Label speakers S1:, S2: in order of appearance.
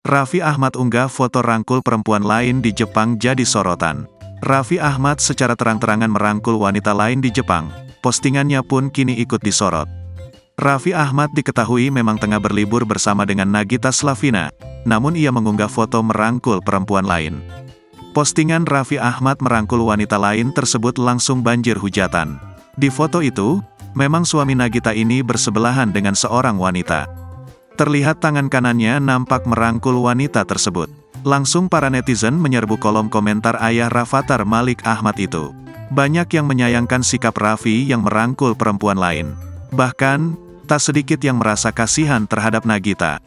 S1: Raffi Ahmad unggah foto rangkul perempuan lain di Jepang jadi sorotan. Raffi Ahmad secara terang-terangan merangkul wanita lain di Jepang. Postingannya pun kini ikut disorot. Raffi Ahmad diketahui memang tengah berlibur bersama dengan Nagita Slavina, namun ia mengunggah foto merangkul perempuan lain. Postingan Raffi Ahmad merangkul wanita lain tersebut langsung banjir hujatan. Di foto itu, memang suami Nagita ini bersebelahan dengan seorang wanita. Terlihat tangan kanannya nampak merangkul wanita tersebut. Langsung para netizen menyerbu kolom komentar ayah Rafattar Malik Ahmad itu. Banyak yang menyayangkan sikap Raffi yang merangkul perempuan lain. Bahkan, tak sedikit yang merasa kasihan terhadap Nagita.